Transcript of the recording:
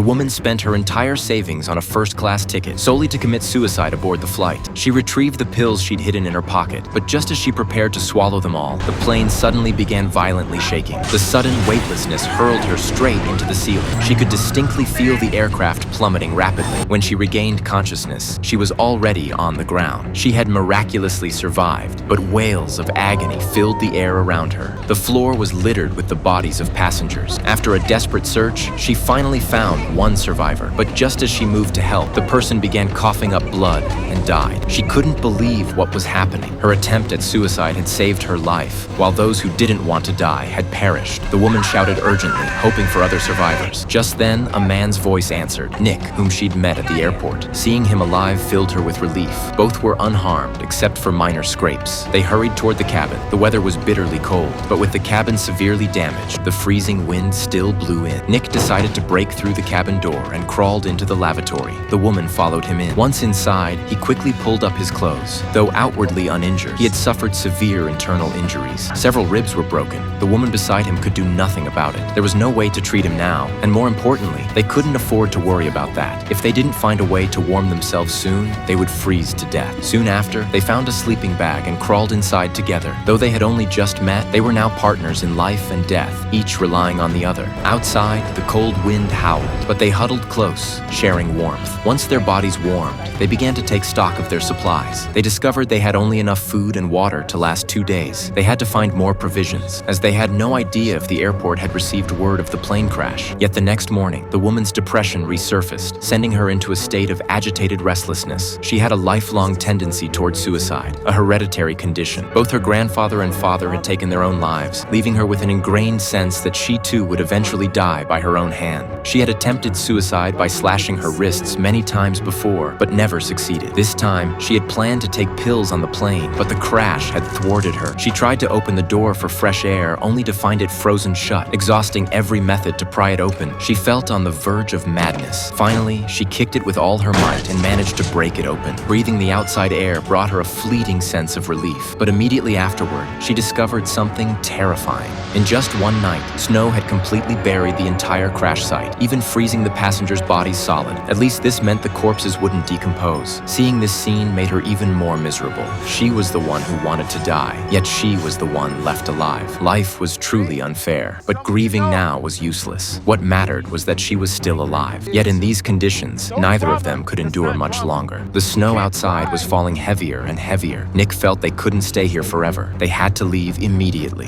woman spent her entire savings on a first-class ticket solely to commit suicide aboard the flight. She retrieved the pills she'd hidden in her pocket, but just as she prepared to swallow them all, the plane suddenly began violently shaking. The sudden weightlessness hurled her straight into the ceiling. She could distinctly feel the aircraft plummeting rapidly. When she regained consciousness, she was already on the ground. She had miraculously survived, but wails of agony filled the air around her. The floor was littered with the bodies of passengers. After a desperate search, she finally found one survivor, but just as she moved to help, the person began coughing up blood and died. She couldn't believe what was happening. Her attempt at suicide had saved her life, while those who didn't want to die had perished. The woman shouted urgently, hoping for other survivors. Just then, a man's voice answered, Nick, whom she'd met at the airport. Seeing him alive filled her with relief. Both were unharmed, except for minor scrapes. They hurried toward the cabin. The weather was bitterly cold, but with the cabin severely damaged, the freezing wind still blew in. Nick decided to break through the cabin door and crawled into the lavatory. The woman followed him in. Once inside, he quickly pulled up his clothes. Though outwardly uninjured, he had suffered severe internal injuries. Several ribs were broken. The woman beside him could do nothing about it. There was no way to treat him now, and more importantly, they couldn't afford to worry about that. If they didn't find a way to warm themselves soon, they would freeze to death. Soon after, they found a sleeping bag and crawled inside together. Though they had only just met, they were now partners in life and death, each relying on the other. Outside, the cold wind howled, but they huddled close, sharing warmth. Once their bodies warmed, they began to take stock of their supplies. They discovered they had only enough food and water to last 2 days. They had to find more provisions, as they had no idea if the airport had received word of the plane crash. Yet the next morning, the woman's depression resurfaced, sending her into a state of agitated restlessness. She had a lifelong tendency toward suicide, a hereditary condition. Both her grandfather and father had taken their own lives, leaving her with an ingrained sense that she too would eventually die by her own hand. She had attempted suicide by slashing her wrists many times before, but never succeeded. This time, she had planned to take pills on the plane, but the crash had thwarted her. She tried to open the door for fresh air, only to find it frozen shut. Exhausting every method to pry it open, she felt on the verge of madness. Finally, she kicked it with all her might and managed to break it open. Breathing the outside air brought her a fleeting sense of relief, but immediately afterward, she discovered something terrifying. In just one night, snow had completely buried the entire crash site, even freezing the passengers' bodies solid. At least this meant the corpses wouldn't decompose. Seeing this scene made her even more miserable. She was the one who wanted to die, yet she was the one left alive. Life was truly unfair, but grieving now was useless. What mattered was that she was still alive. Yet in these conditions, neither of them could endure much longer. The snow outside was falling heavier and heavier. Nick felt they couldn't stay here forever. They had to leave immediately.